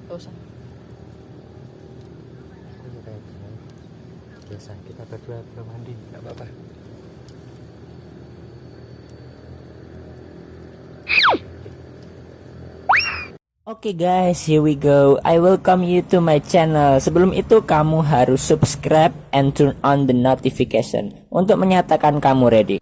Gak usah. Biasa kita berdua belum mandi, nggak apa-apa. Oke guys, here we go. I welcome you to my channel. Sebelum itu kamu harus subscribe and turn on the notification untuk menyatakan kamu ready.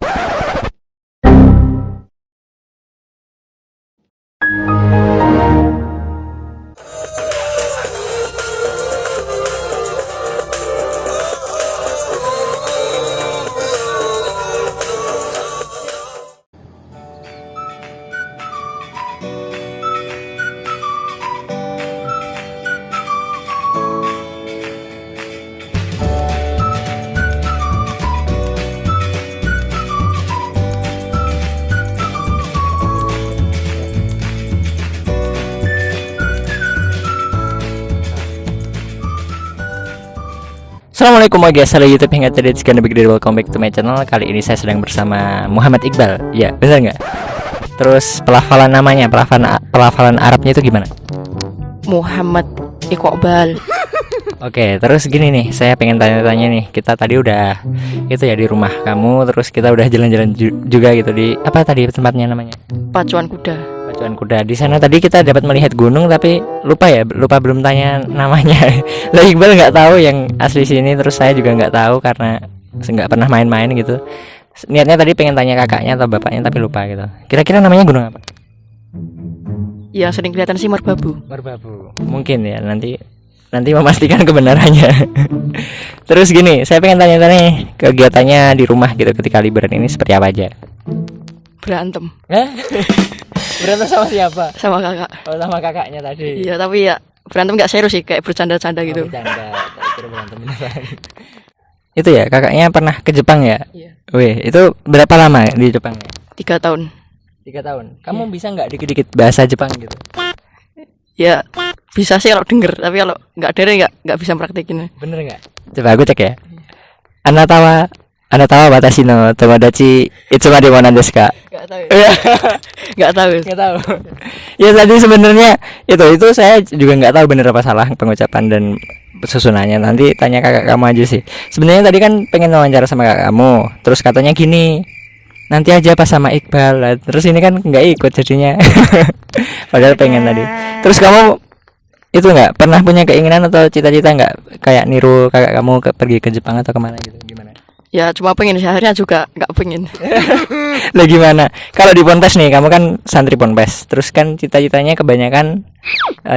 Assalamualaikum guys, halo YouTube hingga tadi sekian big welcome back to my channel. Kali ini saya sedang bersama Muhammad Iqbal. Ya, benar nggak? Terus pelafalan namanya, pelafalan Arabnya itu gimana? Muhammad Iqbal. Oke, terus gini nih, saya pengen tanya-tanya nih. Kita tadi udah itu ya di rumah kamu, terus kita udah jalan-jalan juga gitu di apa tadi tempatnya namanya? Pacuan kuda. Pacuan kuda. Di sana tadi kita dapat melihat gunung tapi lupa belum tanya namanya. Lah Iqbal nggak tahu yang asli sini, terus saya juga nggak tahu karena nggak pernah main-main gitu. Niatnya tadi pengen tanya kakaknya atau bapaknya tapi lupa gitu. Kira-kira namanya gunung apa? Yang sering kelihatan sih merbabu. Merbabu. Mungkin ya nanti memastikan kebenarannya. Terus gini, saya pengen tanya-tanya nih, kegiatannya di rumah gitu ketika liburan ini seperti apa aja? Berantem. Berantem sama siapa? Sama kakak. Oh, sama kakaknya tadi. Iya, tapi ya berantem nggak serius sih, kayak bercanda-canda gitu. Bercanda, kira berantem beneran. Itu ya, kakaknya pernah ke Jepang ya? Iya. Wih, itu berapa lama di Jepang? 3 tahun. 3 tahun. Kamu bisa nggak dikit-dikit bahasa Jepang gitu? Ya bisa sih kalau denger, tapi kalau nggak denger nggak bisa praktekin. Bener nggak? Coba aku cek ya. Anatawa watashi no tomodachi itsumade mo nan desu ka? Nggak tahu. Nggak tahu. Nggak tahu. Ya tadi sebenarnya itu saya juga nggak tahu bener apa salah pengucapan dan susunannya. Nanti tanya kakak kamu aja sih. Sebenarnya tadi kan pengen wawancara sama kakak kamu, terus katanya gini, nanti aja pas sama Iqbal lah. Terus ini kan nggak ikut jadinya. Padahal pengen tadi. Terus kamu itu nggak pernah punya keinginan atau cita-cita nggak kayak niru kakak kamu pergi ke Jepang atau kemana gitu? Gimana? Ya cuma pengen sih, akhirnya juga nggak pengen. Lah gimana? Kalau di Ponpes nih, kamu kan santri Ponpes. Terus kan cita-citanya kebanyakan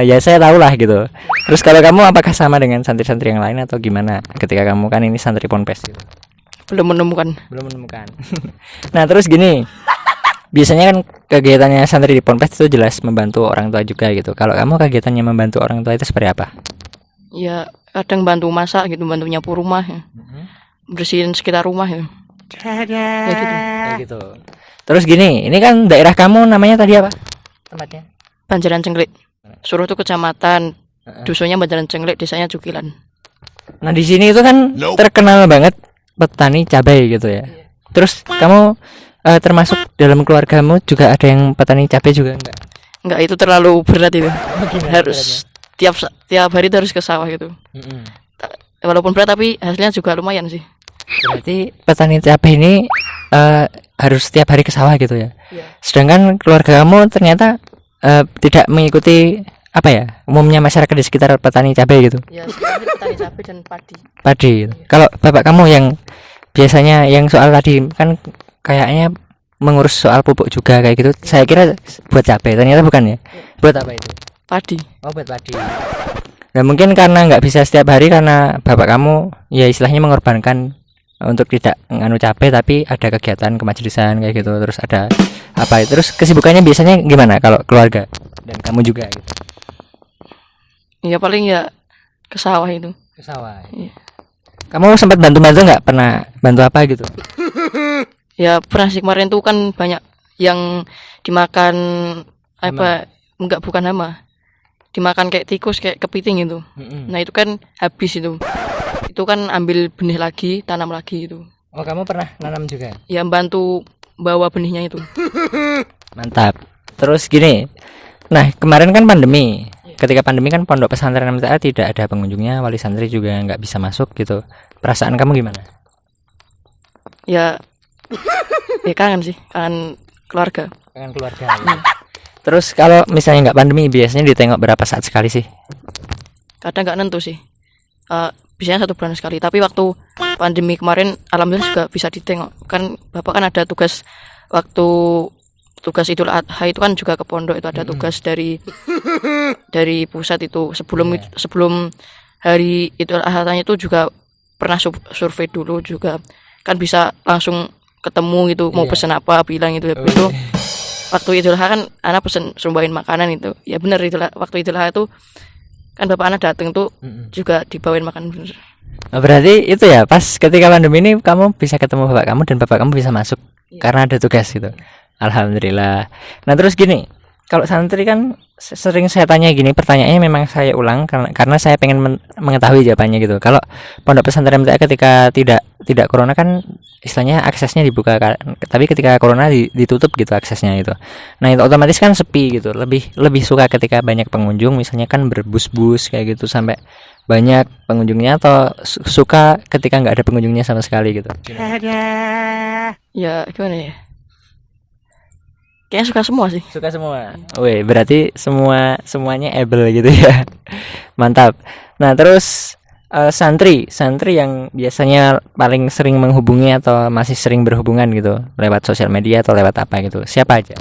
ya saya tahu lah gitu. Terus kalau kamu apakah sama dengan santri-santri yang lain atau gimana? Ketika kamu kan ini santri Ponpes gitu. Belum menemukan. Nah, terus gini. Biasanya kan kegiatannya santri di Ponpes itu jelas membantu orang tua juga gitu. Kalau kamu kegiatannya membantu orang tua itu seperti apa? Ya kadang bantu masak gitu, bantu nyapu rumah ya. Bersihin sekitar rumah ya. Ya gitu. Kayak gitu. Terus gini, ini kan daerah kamu namanya tadi apa? Tempatnya? Banjaran Cengklik. Suruh tuh kecamatan, dusunnya Banjaran Cengklik, desanya Cukilan. Nah, di sini itu kan terkenal banget petani cabai gitu ya. Terus kamu termasuk dalam keluargamu juga ada yang petani cabai juga enggak? Enggak, itu terlalu berat itu. Harus tiap hari itu harus ke sawah gitu. Walaupun berat tapi hasilnya juga lumayan sih. Berarti petani cabai ini harus setiap hari ke sawah gitu ya. Iya. Sedangkan keluarga kamu ternyata tidak mengikuti apa ya umumnya masyarakat di sekitar petani cabai gitu. Ya, sekitar petani cabai dan padi. Padi. Gitu. Kalau bapak kamu yang biasanya yang soal tadi kan kayaknya mengurus soal pupuk juga kayak gitu. Saya kira buat cabai, ternyata bukan ya. Buat apa itu? Padi. Oh, buat padi. Nah, mungkin karena nggak bisa setiap hari karena bapak kamu ya istilahnya mengorbankan untuk tidak nganu cabai, tapi ada kegiatan kemajelisan kayak gitu. Terus ada apa? Terus kesibukannya biasanya gimana kalau keluarga dan kamu juga gitu? Ya paling ya ke sawah itu. Ke sawah. Iya. Kamu sempat bantu-bantu nggak? Pernah bantu apa gitu? Ya pernah sih, kemarin tuh kan banyak yang dimakan apa? Enggak, bukan hama. Dimakan kayak tikus, kayak kepiting itu. Nah itu kan habis itu kan ambil benih lagi, tanam lagi itu. Oh, kamu pernah nanam juga? Ya bantu bawa benihnya itu. Mantap. Terus gini, nah kemarin kan pandemi. ketika pandemi kan pondok pesantren MTA tidak ada pengunjungnya, wali santri juga nggak bisa masuk gitu. Perasaan kamu gimana? Ya kangen sih, kangen keluarga. Kangen keluarga. Terus kalau misalnya nggak pandemi biasanya ditengok berapa saat sekali sih? Kadang nggak nentu sih. Biasanya 1 bulan sekali. Tapi waktu pandemi kemarin alhamdulillah juga bisa ditengok. Kan bapak kan ada tugas waktu tugas Idul Adha itu kan juga ke pondok itu ada tugas dari pusat itu sebelum hari Idul Adha itu juga pernah survei dulu juga kan bisa langsung ketemu gitu mau pesen apa bilang itu habis itu waktu Idul Adha kan anak pesen sumbahin makanan itu ya benar itu waktu Idul Adha itu kan bapak anak datang tuh juga dibawain makanan bener. Berarti itu ya pas ketika pandemi ini kamu bisa ketemu bapak kamu dan bapak kamu bisa masuk karena ada tugas gitu. Alhamdulillah. Nah terus gini, kalau santri kan sering saya tanya gini, pertanyaannya memang saya ulang karena saya pengen mengetahui jawabannya gitu. Kalau pondok pesantren MTA ketika tidak corona kan istilahnya aksesnya dibuka, tapi ketika corona ditutup gitu aksesnya itu. Nah itu otomatis kan sepi gitu. Lebih suka ketika banyak pengunjung, misalnya kan berbus-bus kayak gitu sampai banyak pengunjungnya, atau suka ketika nggak ada pengunjungnya sama sekali gitu. Ya gimana ya? Kayaknya suka semua sih. Suka semua. Wih, berarti semuanya able gitu ya. Mantap. Nah, terus santri yang biasanya paling sering menghubungi atau masih sering berhubungan gitu lewat sosial media atau lewat apa gitu. Siapa aja?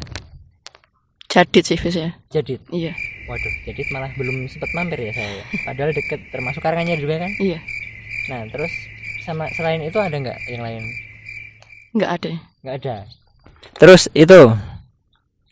Jadid sih biasanya. Jadid. Iya. Waduh, Jadid malah belum sempat mampir ya saya. Padahal deket termasuk Karanganyar juga kan? Iya. Nah, terus sama selain itu ada nggak yang lain? Nggak ada. Nggak ada. Terus itu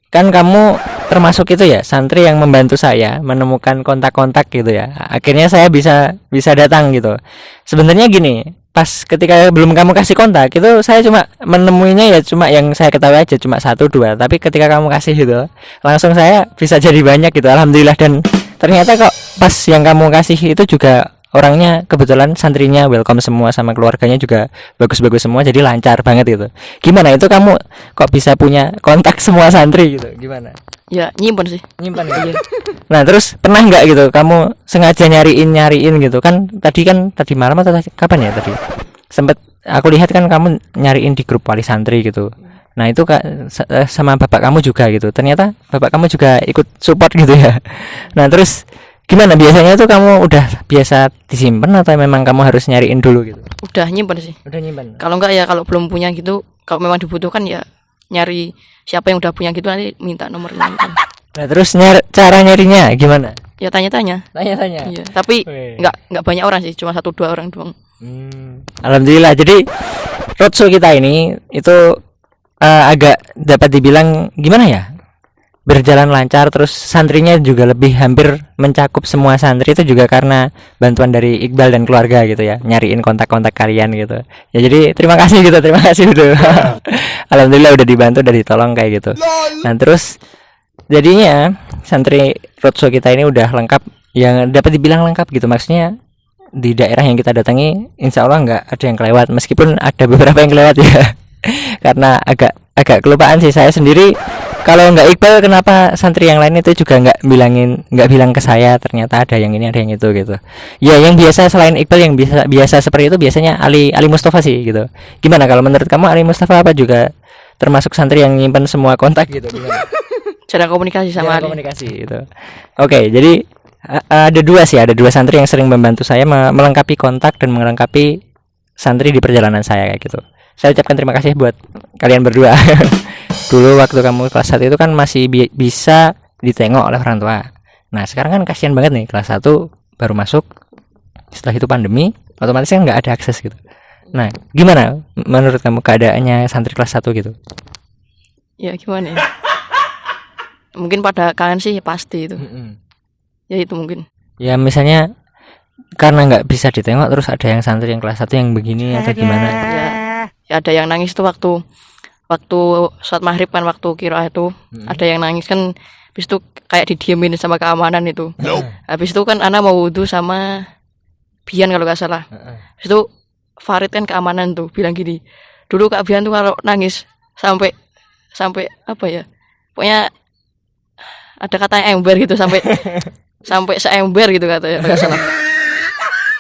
kan kamu termasuk itu ya santri yang membantu saya menemukan kontak-kontak gitu ya. Akhirnya saya bisa datang gitu. Sebenarnya gini, pas ketika belum kamu kasih kontak itu saya cuma menemuinya ya cuma yang saya ketahui aja cuma 1-2. Tapi ketika kamu kasih gitu langsung saya bisa jadi banyak gitu. Alhamdulillah. Dan ternyata kok pas yang kamu kasih itu juga orangnya kebetulan santrinya welcome semua sama keluarganya juga bagus-bagus semua, jadi lancar banget gitu. Gimana itu kamu kok bisa punya kontak semua santri gitu? Gimana? Ya nyimpen sih. Nyimpan gitu. Nah terus pernah nggak gitu kamu sengaja nyariin gitu kan tadi malam atau kapan ya tadi sempet aku lihat kan kamu nyariin di grup wali santri gitu. Nah itu sama bapak kamu juga gitu, ternyata bapak kamu juga ikut support gitu ya. Nah terus gimana biasanya tuh kamu udah biasa disimpan atau memang kamu harus nyariin dulu gitu? Udah nyimpen sih. Udah nyimpan. Kalau enggak ya kalau belum punya gitu, kalau memang dibutuhkan ya nyari siapa yang udah punya gitu nanti minta nomornya. Nah terus cara nyarinya gimana? Ya tanya-tanya. Tanya-tanya. Iya, tapi enggak banyak orang sih, cuma 1-2 orang doang. Alhamdulillah. Jadi roadshow kita ini itu agak dapat dibilang gimana ya? Berjalan lancar, terus santrinya juga lebih hampir mencakup semua santri itu juga karena bantuan dari Iqbal dan keluarga gitu ya, nyariin kontak-kontak kalian gitu ya. Jadi terima kasih gitu Alhamdulillah udah dibantu, udah ditolong kayak gitu. Nah terus jadinya santri roadshow kita ini udah lengkap, yang dapat dibilang lengkap gitu, maksudnya di daerah yang kita datangi insya Allah nggak ada yang kelewat, meskipun ada beberapa yang kelewat ya karena agak kelupaan sih saya sendiri. Kalau nggak Iqbal, kenapa santri yang lain itu juga nggak bilang ke saya ternyata ada yang ini ada yang itu gitu ya. Yang biasa selain Iqbal yang biasa seperti itu biasanya Ali Mustafa sih gitu. Gimana kalau menurut kamu Ali Mustafa apa juga termasuk santri yang nyimpen semua kontak gitu? Gimana? Cara komunikasi sama Ali. Komunikasi gitu. Oke, jadi ada dua santri yang sering membantu saya melengkapi kontak dan melengkapi santri di perjalanan saya kayak gitu. Saya ucapkan terima kasih buat kalian berdua. Dulu waktu kamu kelas 1 itu kan masih bisa ditengok oleh orang tua. Nah sekarang kan kasihan banget nih, kelas 1 baru masuk, setelah itu pandemi, otomatis kan nggak ada akses gitu. Nah gimana menurut kamu keadaannya santri kelas 1 gitu? Ya gimana ya? Mungkin pada kalian sih pasti itu. Ya itu mungkin. Ya misalnya karena nggak bisa ditengok, terus ada yang santri yang kelas 1 yang begini atau gimana? Ya ada yang nangis tuh waktu sholat maghrib kan, waktu qiraah itu ada yang nangis kan, habis itu kayak didiemin sama keamanan itu. Habis itu kan anak mau wudhu sama Bian kalau nggak salah. Habis itu Farid kan keamanan tuh bilang gini, dulu Kak Bian tuh kalau nangis sampai apa ya, pokoknya ada katanya ember gitu, sampai sampai seember gitu katanya nggak salah.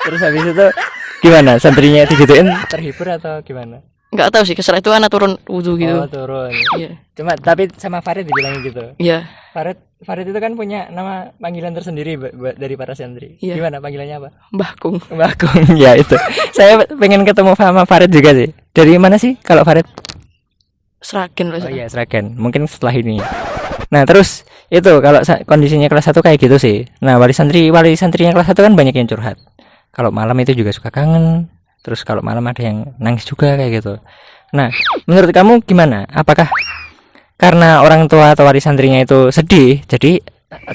Terus habis itu gimana? Santrinya digituin terhibur atau gimana? Nggak tahu sih, setelah itu anak turun wudhu gitu. Oh, turun. Iya. Cuma tapi sama Farid dibilangin gitu. Iya. Farid itu kan punya nama panggilan tersendiri dari para santri. Iya. Gimana panggilannya apa? Mbah Kung. Mbak Kung. Ya itu. Saya pengen ketemu sama Farid juga sih. Dari mana sih kalau Farid? Seragen loh. Oh iya, Sragen. Mungkin setelah ini. Nah, terus itu kalau kondisinya kelas 1 kayak gitu sih. Nah, wali santrinya kelas 1 kan banyak yang curhat. Kalau malam itu juga suka kangen. Terus kalau malam ada yang nangis juga kayak gitu. Nah, menurut kamu gimana? Apakah karena orang tua atau wali santrinya itu sedih, jadi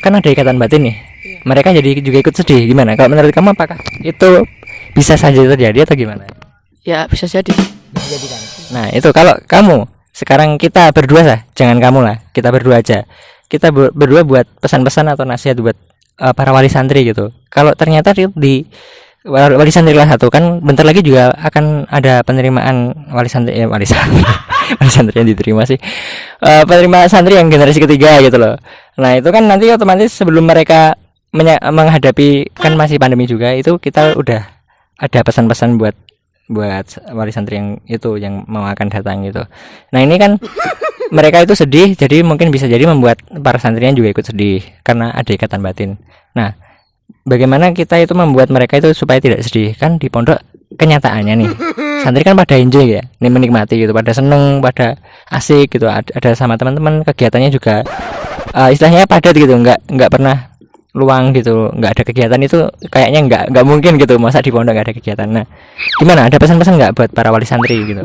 kan ada ikatan batin nih. Mereka jadi juga ikut sedih. Gimana? Kalau menurut kamu apakah itu bisa saja terjadi atau gimana? Ya bisa jadi. Bisa jadi kan. Nah, itu kalau kamu sekarang kita berdua lah, jangan kamu lah, kita berdua aja. Kita berdua buat pesan-pesan atau nasihat buat para wali santri gitu. Kalau ternyata di wali santri kelas 1 kan bentar lagi juga akan ada penerimaan wali santri wali santri yang diterima sih, penerimaan santri yang generasi ketiga gitu loh. Nah itu kan nanti otomatis sebelum mereka menghadapi, kan masih pandemi juga, itu kita udah ada pesan-pesan buat wali santri yang itu yang mau akan datang gitu. Nah ini kan mereka itu sedih, jadi mungkin bisa jadi membuat para santrinya juga ikut sedih karena ada ikatan batin. Nah bagaimana kita itu membuat mereka itu supaya tidak sedih? Kan di pondok kenyataannya nih santri kan pada enjoy ya, nih menikmati gitu, pada seneng, pada asik gitu, ada sama teman-teman, kegiatannya juga istilahnya padat gitu, nggak pernah luang gitu, nggak ada kegiatan itu kayaknya nggak mungkin gitu, masa di pondok nggak ada kegiatan. Nah gimana, ada pesan-pesan nggak buat para wali santri gitu?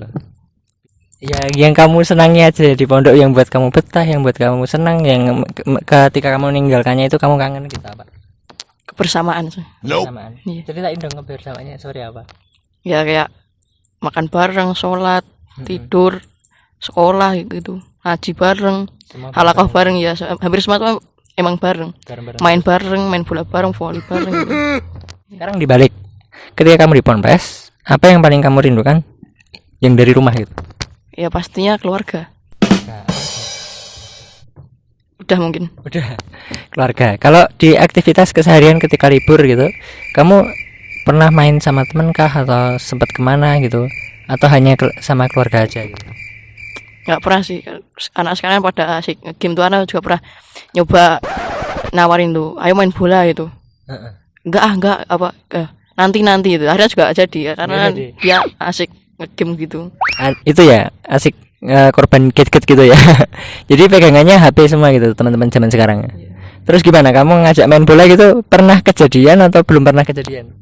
Ya yang kamu senangnya aja di pondok, yang buat kamu betah, yang buat kamu senang, yang ketika kamu meninggalkannya itu kamu kangen gitu apa? Kebersamaan sih. Kebersamaan. Iya. Ceritain dong kebersamaannya, sorry apa? Ya kayak makan bareng, sholat, tidur, sekolah gitu, ngaji bareng, halaqah bareng ya, hampir semua tuh emang bareng. Main bareng, main bola bareng, voli bareng gitu. Sekarang dibalik, ketika kamu di Ponpes, apa yang paling kamu rindukan yang dari rumah gitu? Ya pastinya keluarga. Udah mungkin. Udah keluarga. Kalau di aktivitas keseharian ketika libur gitu, kamu pernah main sama temen kah, atau sempat kemana gitu, atau hanya sama keluarga aja gitu? Nggak pernah sih, anak sekarang pada asik game tuh. Anak juga pernah nyoba nawarin tuh, ayo main bola gitu. Enggak apa nanti itu akhirnya juga jadi ya, karena dia asik ngegame gitu. Itu ya asik, korban gadget gitu ya. Jadi pegangannya HP semua gitu teman-teman zaman sekarang. Terus gimana, kamu ngajak main bola gitu, pernah kejadian atau belum pernah kejadian?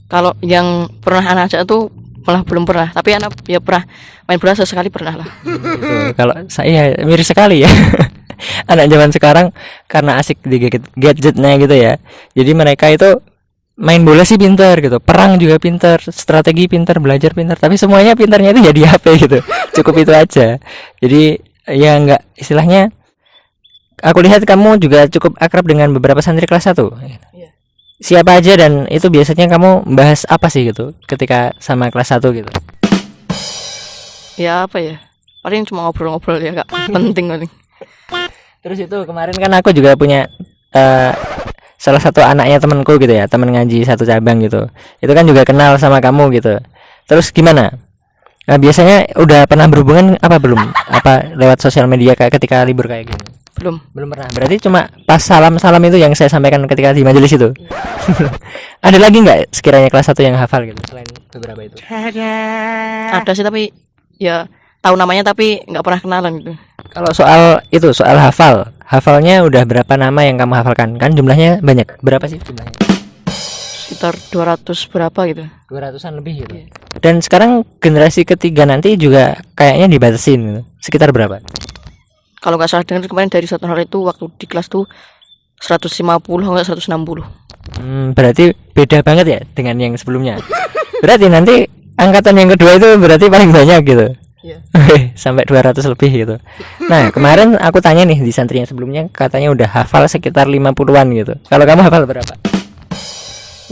Kalau yang pernah anak ajak tuh malah belum pernah, tapi anak ya pernah main bola sesekali pernah lah. Gitu. Kalau saya mirip sekali ya. Anak zaman sekarang karena asik di gadgetnya gitu ya, jadi mereka itu main bola sih pintar gitu, perang juga pintar, strategi pintar, belajar pintar, tapi semuanya pintarnya itu jadi HP gitu. Cukup itu aja. Jadi ya nggak, istilahnya aku lihat kamu juga cukup akrab dengan beberapa santri kelas 1. Siapa aja, dan itu biasanya kamu bahas apa sih gitu ketika sama kelas 1 gitu? Ya apa ya, paling cuma ngobrol-ngobrol ya, gak penting paling. Terus itu kemarin kan aku juga punya salah satu anaknya temanku gitu ya, teman ngaji satu cabang gitu, itu kan juga kenal sama kamu gitu. Terus gimana? Nah, biasanya udah pernah berhubungan apa belum? Apa lewat sosial media kayak ketika libur kayak gini? Belum Pernah. Berarti cuma pas salam-salam itu yang saya sampaikan ketika di majelis itu. Ada lagi nggak sekiranya kelas 1 yang hafal gitu selain beberapa itu? ada sih, tapi ya tahu namanya tapi nggak pernah kenalan gitu. Kalau soal hafalnya udah berapa nama yang kamu hafalkan? Kan jumlahnya banyak. Berapa sih jumlahnya? Sekitar 200 berapa gitu. 200-an lebih gitu. Dan sekarang generasi ketiga nanti juga kayaknya dibatasin gitu. Sekitar berapa? Kalau nggak salah dengar kemarin dari satu hari itu waktu di kelas tuh 150 enggak 160. Berarti beda banget ya dengan yang sebelumnya. Berarti nanti angkatan yang kedua itu berarti paling banyak gitu. Iya. Sampai 200 lebih gitu. Nah, kemarin aku tanya nih di santri yang sebelumnya, katanya udah hafal sekitar 50-an gitu. Kalau kamu hafal berapa?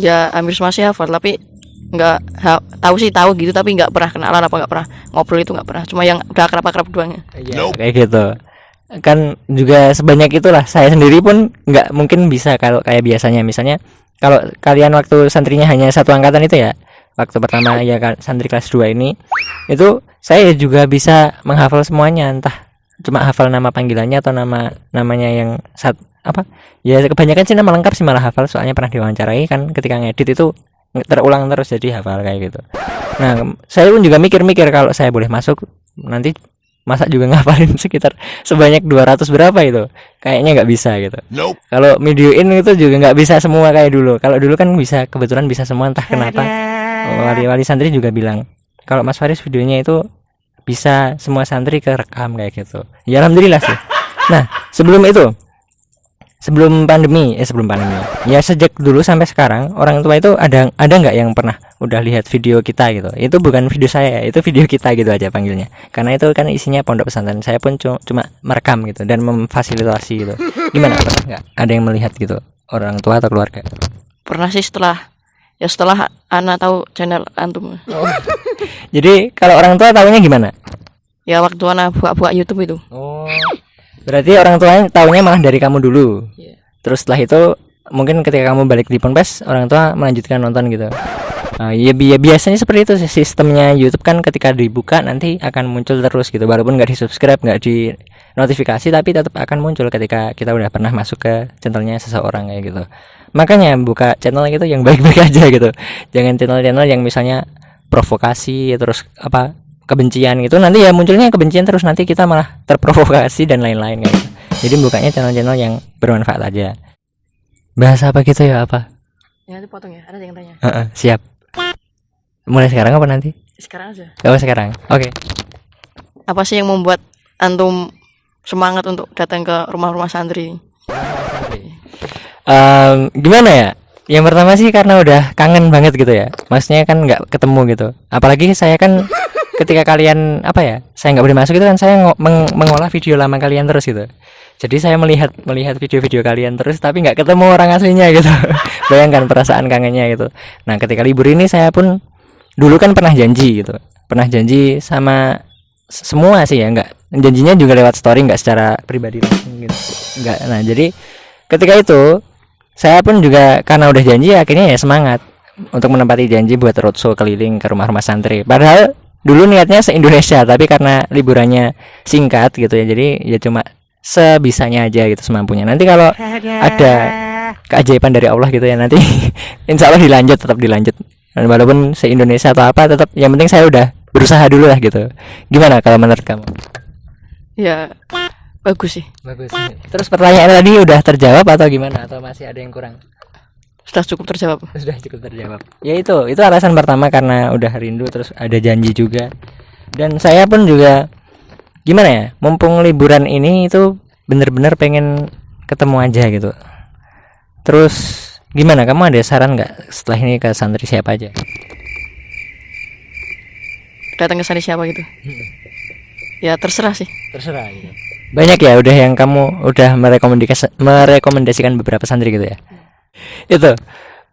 Ya hampir masih hafal, tapi nggak tahu gitu, tapi nggak pernah kenalan apa nggak pernah ngobrol, itu nggak pernah. Cuma yang udah akrab doang ya. Iya, kayak gitu. kan juga sebanyak itulah. Saya sendiri pun nggak mungkin bisa kalau kayak biasanya. Misalnya kalau kalian waktu santrinya hanya satu angkatan itu ya, waktu pertama ya santri kelas 2 ini, itu saya juga bisa menghafal semuanya, entah cuma hafal nama panggilannya atau namanya yang apa ya, kebanyakan sih nama lengkap sih malah hafal, soalnya pernah diwawancarai kan ketika ngedit itu terulang terus jadi hafal kayak gitu. Nah saya pun juga mikir-mikir kalau saya boleh masuk nanti masa juga ngapalin sekitar sebanyak 200 berapa itu, kayaknya nggak bisa gitu. Kalau videoin itu juga nggak bisa semua kayak dulu. Kalau dulu kan bisa, kebetulan bisa semua, entah kenapa wali santri juga bilang kalau Mas Faris videonya itu bisa semua santri kerekam kayak gitu. Ya alhamdulillah sih. Nah sebelum pandemi ya, sejak dulu sampai sekarang orang tua itu ada nggak yang pernah udah lihat video kita gitu? Itu bukan video saya ya, itu video kita gitu aja panggilnya, karena itu kan isinya pondok pesantren. Saya pun cuma merekam gitu dan memfasilitasi gitu. Gimana, pernah nggak ada yang melihat gitu, orang tua atau keluarga? Pernah sih setelah anak tahu channel antum. Jadi kalau orang tua tahunya gimana? Ya waktu anak buka YouTube itu. Oh, berarti orang tuanya tahunya malah dari kamu dulu. Terus setelah itu mungkin ketika kamu balik di Ponpes, orang tua melanjutkan nonton gitu. Ya biasanya seperti itu sistemnya YouTube kan, ketika dibuka nanti akan muncul terus gitu, walaupun nggak di subscribe, nggak di notifikasi, tapi tetap akan muncul ketika kita udah pernah masuk ke channelnya seseorang kayak gitu. Makanya buka channel gitu yang baik-baik aja gitu, jangan channel-channel yang misalnya provokasi terus apa kebencian gitu, nanti ya munculnya kebencian terus, nanti kita malah terprovokasi dan lain-lain kayak gitu. Jadi bukanya channel-channel yang bermanfaat aja. Bahasa apa gitu ya, apa? Ya nanti potong ya, ada yang tanya. Siap. Mulai sekarang apa nanti? Sekarang aja. Oh sekarang. Oke. Apa sih yang membuat antum semangat untuk datang ke rumah-rumah santri? Gimana ya? Yang pertama sih karena udah kangen banget gitu ya. Maksudnya kan nggak ketemu gitu. Apalagi saya kan ketika kalian apa ya, saya nggak boleh masuk itu kan, saya mengolah video lama kalian terus gitu. Jadi saya melihat video-video kalian terus, tapi nggak ketemu orang aslinya gitu. Bayangkan perasaan kangennya gitu. Nah ketika libur ini saya pun dulu kan pernah janji sama semua sih ya, nggak, janjinya juga lewat story, nggak secara pribadi langsung gitu, nggak. Nah jadi ketika itu saya pun juga karena udah janji, akhirnya ya semangat untuk menempati janji buat roadshow keliling ke rumah-rumah santri. Padahal dulu niatnya se-Indonesia, tapi karena liburannya singkat gitu ya, jadi ya cuma sebisanya aja gitu, semampunya. Nanti kalau ada keajaiban dari Allah gitu ya, nanti insya Allah tetap dilanjut. Dan walaupun se-Indonesia atau apa, tetap yang penting saya udah berusaha dulu lah gitu. Gimana kalau menurut kamu? Ya bagus sih. Bagus. Terus pertanyaan tadi udah terjawab atau gimana, atau masih ada yang kurang? Sudah cukup terjawab. Sudah cukup terjawab. Ya itu alasan pertama, karena udah rindu, terus ada janji juga. Dan saya pun juga gimana ya, mumpung liburan ini itu bener-bener pengen ketemu aja gitu. Terus gimana, kamu ada saran nggak setelah ini ke santri siapa aja? Datang ke santri siapa gitu? Ya terserah sih. Terserah gitu. Banyak ya udah yang kamu udah merekomendasikan beberapa santri gitu ya. Itu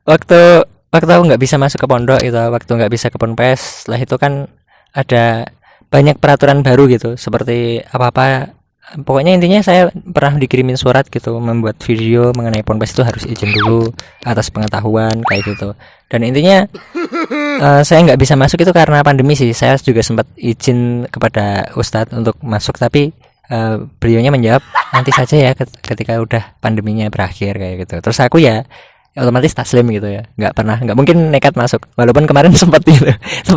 waktu aku nggak bisa masuk ke pondok itu, waktu nggak bisa ke Ponpes, setelah itu kan ada banyak peraturan baru gitu, seperti apa pokoknya intinya saya pernah dikirimin surat gitu, membuat video mengenai Ponpes itu harus izin dulu atas pengetahuan kayak gitu. Dan intinya saya nggak bisa masuk itu karena pandemi sih. Saya juga sempat izin kepada ustadz untuk masuk, tapi beliaunya menjawab nanti saja ya ketika udah pandeminya berakhir kayak gitu. Terus aku ya otomatis taslim gitu ya, nggak mungkin nekat masuk, walaupun kemarin sempat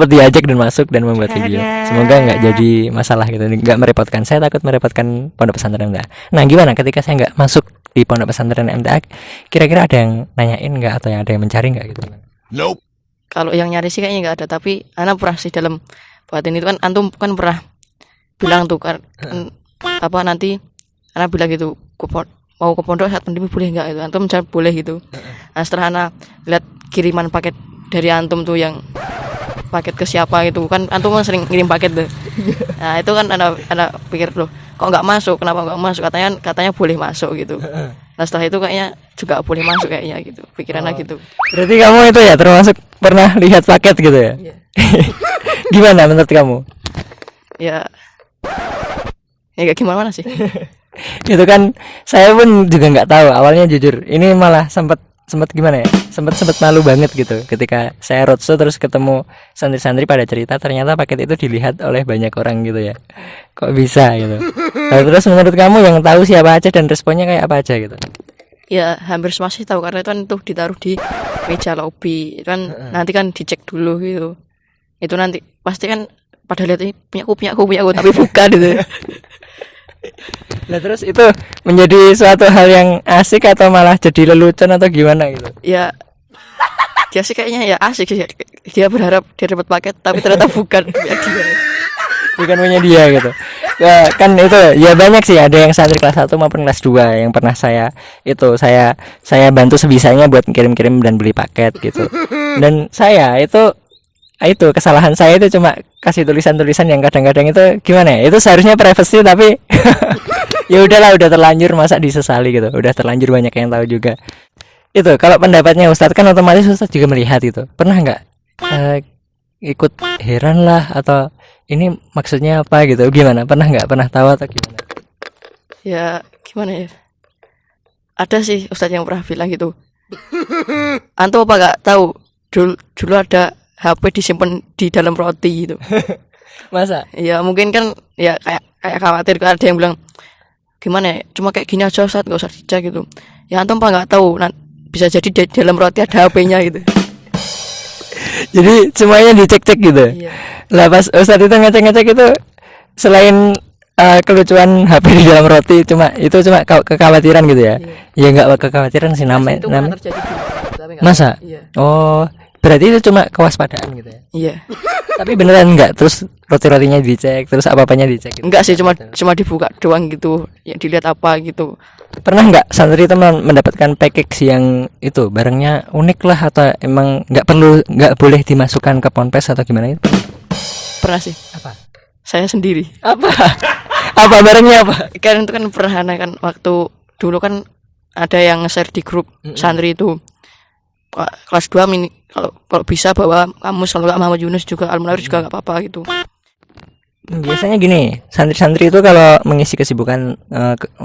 diajak dan masuk dan membuat video. Semoga nggak jadi masalah gitu, nggak merepotkan. Saya takut merepotkan pondok pesantren MTA. Nah gimana ketika saya nggak masuk di pondok pesantren MTA, kira-kira ada yang nanyain nggak, atau yang ada yang mencari nggak gitu? Nope. Kalau yang nyari sih kayaknya nggak ada, tapi anak pernah sih dalam buatin itu kan, antum kan pernah bilang tuh kan apa, nanti anak bilang gitu, mau ke pondok saat pandemi boleh nggak itu, antum jawab boleh gitu. Nah setelah anak lihat kiriman paket dari antum tuh, yang paket ke siapa gitu kan, antum kan sering ngirim paket tuh. Nah itu kan anak pikir loh, kok nggak masuk, kenapa nggak masuk, katanya boleh masuk gitu. Nah setelah itu kayaknya juga boleh masuk kayaknya gitu, pikirannya gitu. Berarti kamu itu ya termasuk pernah lihat paket gitu ya? Gimana menurut kamu? Ya gak gimana sih. Itu kan saya pun juga nggak tahu awalnya, jujur. Ini malah sempat gimana ya? Sempat malu banget gitu ketika saya roadshow terus ketemu santri-santri pada cerita ternyata paket itu dilihat oleh banyak orang gitu ya. Kok bisa gitu. Nah, terus menurut kamu yang tahu siapa aja dan responnya kayak apa aja gitu? Ya hampir semua sih tahu, karena itu kan tuh ditaruh di meja lobby. Itu kan nanti kan dicek dulu gitu. Itu nanti pasti kan pada lihat ini punya aku tapi bukan gitu. Nah terus itu menjadi suatu hal yang asik atau malah jadi lelucon atau gimana gitu? Ya dia sih kayaknya ya asik sih. Dia berharap dia dapat paket tapi ternyata bukan punya dia. Bukan punya dia gitu. Kan itu ya banyak sih, ada yang santri kelas 1 maupun kelas 2 yang pernah saya bantu sebisanya buat kirim-kirim dan beli paket gitu. Dan saya itu kesalahan saya itu cuma kasih tulisan-tulisan yang kadang-kadang itu gimana ya? Itu seharusnya privacy tapi ya udahlah, udah terlanjur masa disesali gitu. Udah terlanjur banyak yang tahu juga. Itu kalau pendapatnya Ustadz kan otomatis Ustadz juga melihat itu. Pernah nggak ikut heran lah atau ini maksudnya apa gitu? Gimana? Pernah nggak? Pernah tahu atau gimana? Ya gimana ya? Ada sih Ustadz yang pernah bilang gitu. Antum apa nggak tahu dulu ada HP disimpan di dalam roti gitu. Masa? Ya mungkin kan ya kayak khawatir, kan ada yang bilang gimana ya, cuma kayak gini aja Ustadz, nggak usah dicek gitu. Ya antum apa nggak tahu bisa jadi di dalam roti ada HP-nya gitu. Jadi semuanya dicek-cek gitu. Iya. Lah pas Ustadz itu ngecek-ngecek itu selain kelucuan HP di dalam roti cuma kekhawatiran gitu ya. Ya nggak kekhawatiran sih namanya. Masa? Iya. Oh, berarti itu cuma kewaspadaan gitu ya. Iya. Tapi beneran enggak, terus roti-rotinya dicek, terus apa-apanya dicek gitu. Enggak sih, cuma dibuka doang gitu. Ya dilihat apa gitu. Pernah enggak santri itu mendapatkan package yang itu barangnya unik lah atau emang enggak boleh dimasukkan ke ponpes atau gimana itu? Pernah sih. Apa? Saya sendiri. Apa? Apa barangnya apa? Kan itu kan pernah kan waktu dulu kan ada yang share di grup santri itu. Kelas 2 mini kalau bisa bawa kamus, kalau nggak Muhammad Yunus juga Al-Munawwir juga nggak apa-apa gitu. Biasanya gini, santri-santri itu kalau mengisi kesibukan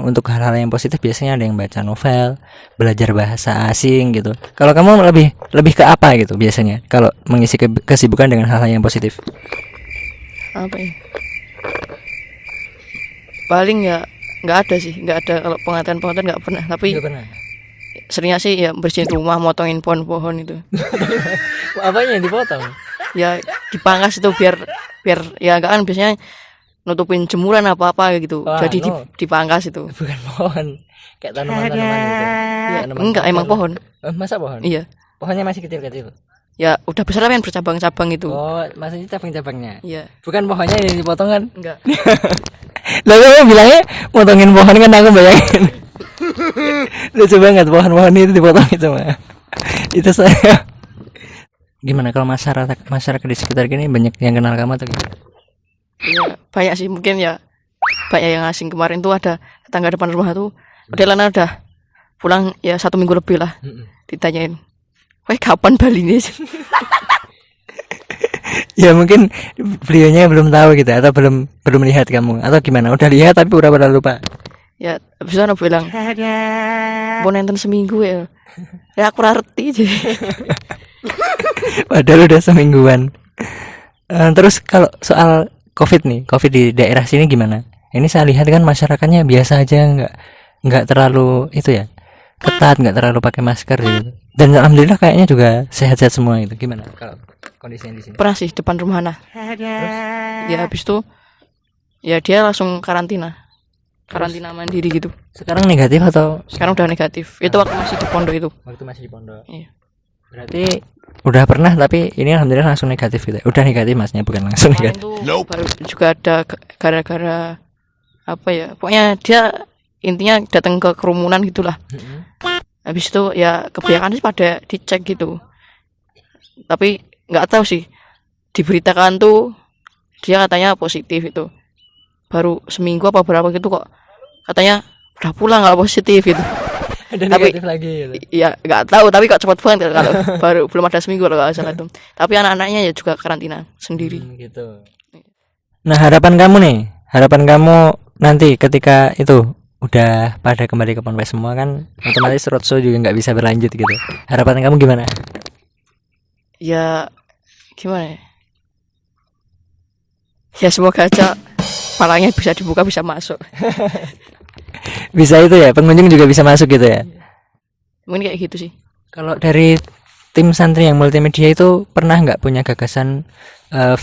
untuk hal-hal yang positif biasanya ada yang baca novel, belajar bahasa asing gitu. Kalau kamu lebih ke apa gitu biasanya kalau mengisi kesibukan dengan hal-hal yang positif? Apa ya? Paling ya nggak ada sih, nggak ada. Kalau pengantin nggak pernah, tapi Nggak pernah. seringnya sih ya bersihin rumah, motongin pohon-pohon itu. Apanya yang dipotong? Ya dipangkas itu biar ya nggak kan biasanya nutupin jemuran apa gitu. Wah, Jadi dipangkas itu. Bukan pohon, kayak tanaman-tanaman gitu. Ya, enggak, emang pohon. Masa pohon? Iya. Pohonnya masih kecil-kecil. Ya udah besar tapi yang bercabang-cabang itu. Oh, maksudnya cabang-cabangnya. Iya. Bukan pohonnya yang dipotong kan? Enggak. Lalu kamu bilangnya motongin pohon kan, aku bayangin. Lucu banget, pohon-pohon itu dipotong itu mah. Itu saya. Gimana kalau masyarakat di sekitar gini banyak yang kenal kamu atau gimana? Ya banyak sih, mungkin ya banyak yang asing. Kemarin tuh ada tetangga depan rumah tuh udah pulang ya 1 minggu lebih lah. Ditanyain, "Weh kapan Bali nih?" Ya mungkin beliaunya belum tahu gitu atau belum lihat kamu atau gimana? Udah lihat tapi udah pada lupa. Ya habis itu bilang, "Mau nonton seminggu ya." Ya aku ngerti jadi. Padahal udah semingguan. Terus kalau soal COVID di daerah sini gimana? Ini saya lihat kan masyarakatnya biasa aja, nggak terlalu itu ya, ketat, nggak terlalu pakai masker gitu. Dan alhamdulillah kayaknya juga sehat-sehat semua gitu. Gimana kalau kondisinya di sini? Pernah sih depan rumah Hana. Ya habis itu ya dia langsung karantina mandiri gitu. Sekarang negatif atau? Sekarang udah negatif. Itu waktu masih di pondok itu. Waktu masih di pondok. Iya. Berarti udah pernah tapi ini alhamdulillah langsung negatif gitu. Udah negatif masnya, bukan langsung negatif. Baru juga ada gara-gara apa ya? Pokoknya dia intinya datang ke kerumunan gitulah. Habis itu ya kebanyakan sih pada dicek gitu. Tapi nggak tahu sih, diberitakan tuh dia katanya positif itu. Baru seminggu apa berapa gitu kok katanya udah pulang nggak positif gitu. Dan Tapi negatif lagi gitu. ya nggak tahu, tapi kok cepat banget kalau baru belum ada seminggu kalau nggak salah tuh. Tapi anak-anaknya ya juga karantina sendiri. Gitu. Nah harapan kamu nanti ketika itu udah pada kembali ke Ponpes semua kan, otomatis roadshow juga nggak bisa berlanjut gitu. Harapan kamu gimana? Ya gimana ya? Ya semoga aja palangnya bisa dibuka, bisa masuk. Bisa itu ya, pengunjung juga bisa masuk gitu ya. Mungkin kayak gitu sih. Kalau dari tim santri yang multimedia itu pernah nggak punya gagasan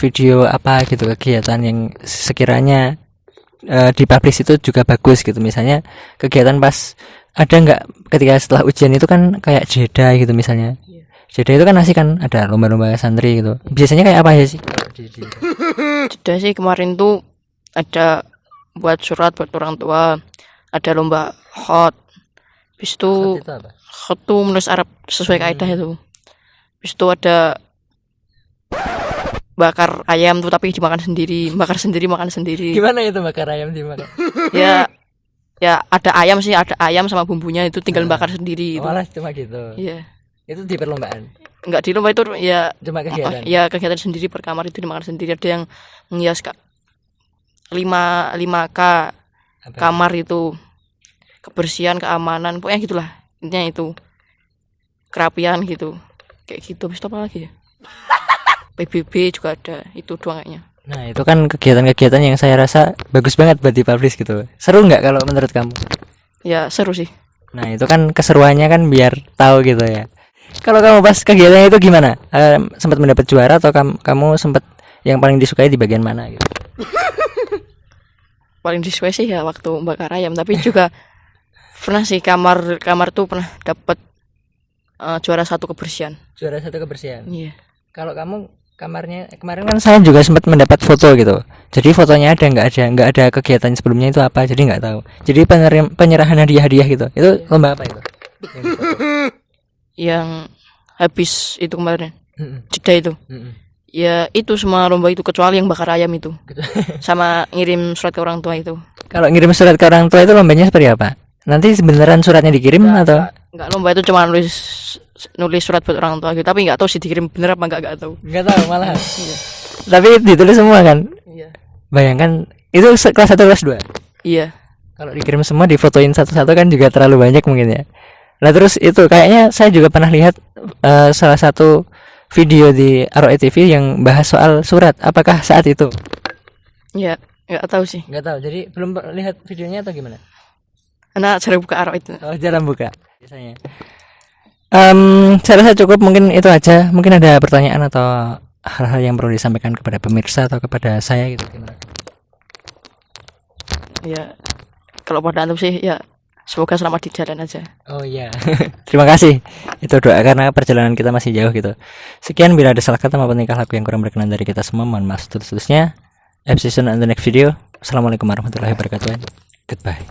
video apa gitu, kegiatan yang sekiranya dipublish itu juga bagus gitu, misalnya kegiatan pas ada nggak ketika setelah ujian itu kan kayak jeda gitu misalnya. Jeda itu kan asik kan, ada lomba-lomba santri gitu, biasanya kayak apa ya sih? Jeda sih kemarin tuh ada buat surat buat orang tua, ada lomba hot, habis itu hot tuh menulis Arab sesuai kaidah itu, habis itu ada bakar ayam tuh tapi dimakan sendiri, bakar sendiri makan sendiri. Gimana itu bakar ayam dimakan? Ya ya ada ayam sih, ada ayam sama bumbunya itu tinggal bakar sendiri itu. Malah cuma gitu. Iya. Itu di perlombaan. Enggak di lomba itu ya Cuma kegiatan. ya kegiatan sendiri per kamar itu dimakan sendiri. Ada yang menghias 5K kamar itu, kebersihan, keamanan, pokoknya gitulah. Intinya itu kerapian gitu. Kayak gitu. Habis itu apa lagi ya? PBB juga ada, itu doang kayaknya. Nah itu kan kegiatan-kegiatan yang saya rasa bagus banget buat dipublish gitu. Seru nggak kalau menurut kamu? Ya seru sih. Nah itu kan keseruannya kan biar tahu gitu ya. Kalau kamu pas kegiatannya itu gimana? Sempat mendapat juara atau kamu sempat yang paling disukai di bagian mana gitu? Paling disukai sih ya waktu bakar ayam, tapi juga pernah sih kamar tuh pernah dapat juara 1 kebersihan. Juara 1 kebersihan. Iya. Kalau kamu kamarnya kemarin kan saya juga sempat mendapat foto gitu. Jadi fotonya nggak ada kegiatan sebelumnya itu apa, jadi nggak tahu. Jadi penyerahan hadiah-hadiah gitu. Itu lomba apa itu? Yang habis itu kemarin. Jeda itu. Ya itu semua lomba itu kecuali yang bakar ayam itu. Sama ngirim surat ke orang tua itu. Kalau ngirim surat ke orang tua itu lombanya seperti apa? Nanti beneran suratnya dikirim atau? Enggak, lomba itu cuma nulis surat buat orang tua gitu, tapi enggak tahu sih dikirim bener apa enggak tahu. Enggak tahu malah. Iya. Tapi ditulis semua kan? Iya. Bayangkan itu kelas 1 kelas 2. Iya. Kalau dikirim semua difotoin satu-satu kan juga terlalu banyak mungkin ya. Nah terus itu kayaknya saya juga pernah lihat salah satu video di ROE TV yang bahas soal surat. Apakah saat itu? Ya, enggak tahu sih. Enggak tahu. Jadi belum lihat videonya atau gimana? Karena jarang buka arok itu. Oh, jarang buka biasanya. Saya rasa cukup, mungkin itu aja. Mungkin ada pertanyaan atau hal-hal yang perlu disampaikan kepada pemirsa atau kepada saya gitu gimana? Ya, kalau pada antum sih ya semoga selamat di jalan aja. Oh iya. Terima kasih. Itu doa karena perjalanan kita masih jauh gitu. Sekian, bila ada salah kata maupun tingkah laku yang kurang berkenan dari kita semua, mohon maaf terus-terusnya. Episode on the next video. Assalamualaikum warahmatullahi wabarakatuh. Goodbye.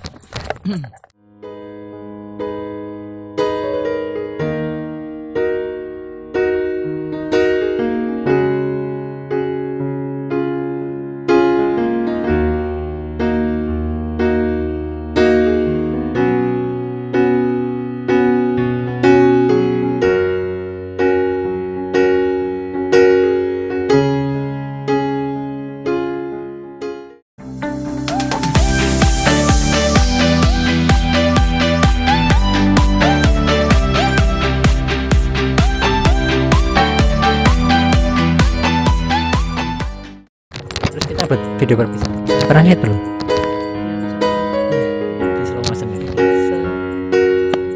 Terus kita buat video perpisahan. Pernah lihat belum? Di slow motion ini.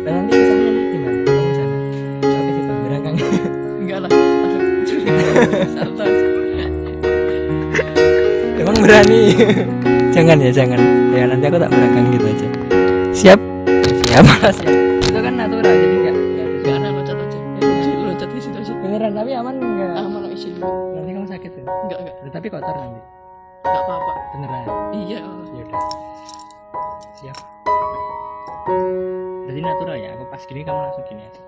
Dan nanti misalnya gimana? Kamu misalnya sampai di belakang. Enggak lah. Santai. Emang berani? Jangan ya, jangan. Ya nanti aku tak belakang gitu aja. Siap? Siap. Siap. Itu kan natural jadi enggak Enggak ada loncat aja. Loncat di situ aja. beneran, tapi aman enggak? Aman kok isi. Nanti kamu sakit ya? Enggak. Tapi kotor nanti. Enggak apa-apa. Beneran. Iya. Ya udah. Siap. Jadi natural ya, aku pas gini kamu langsung gini aja.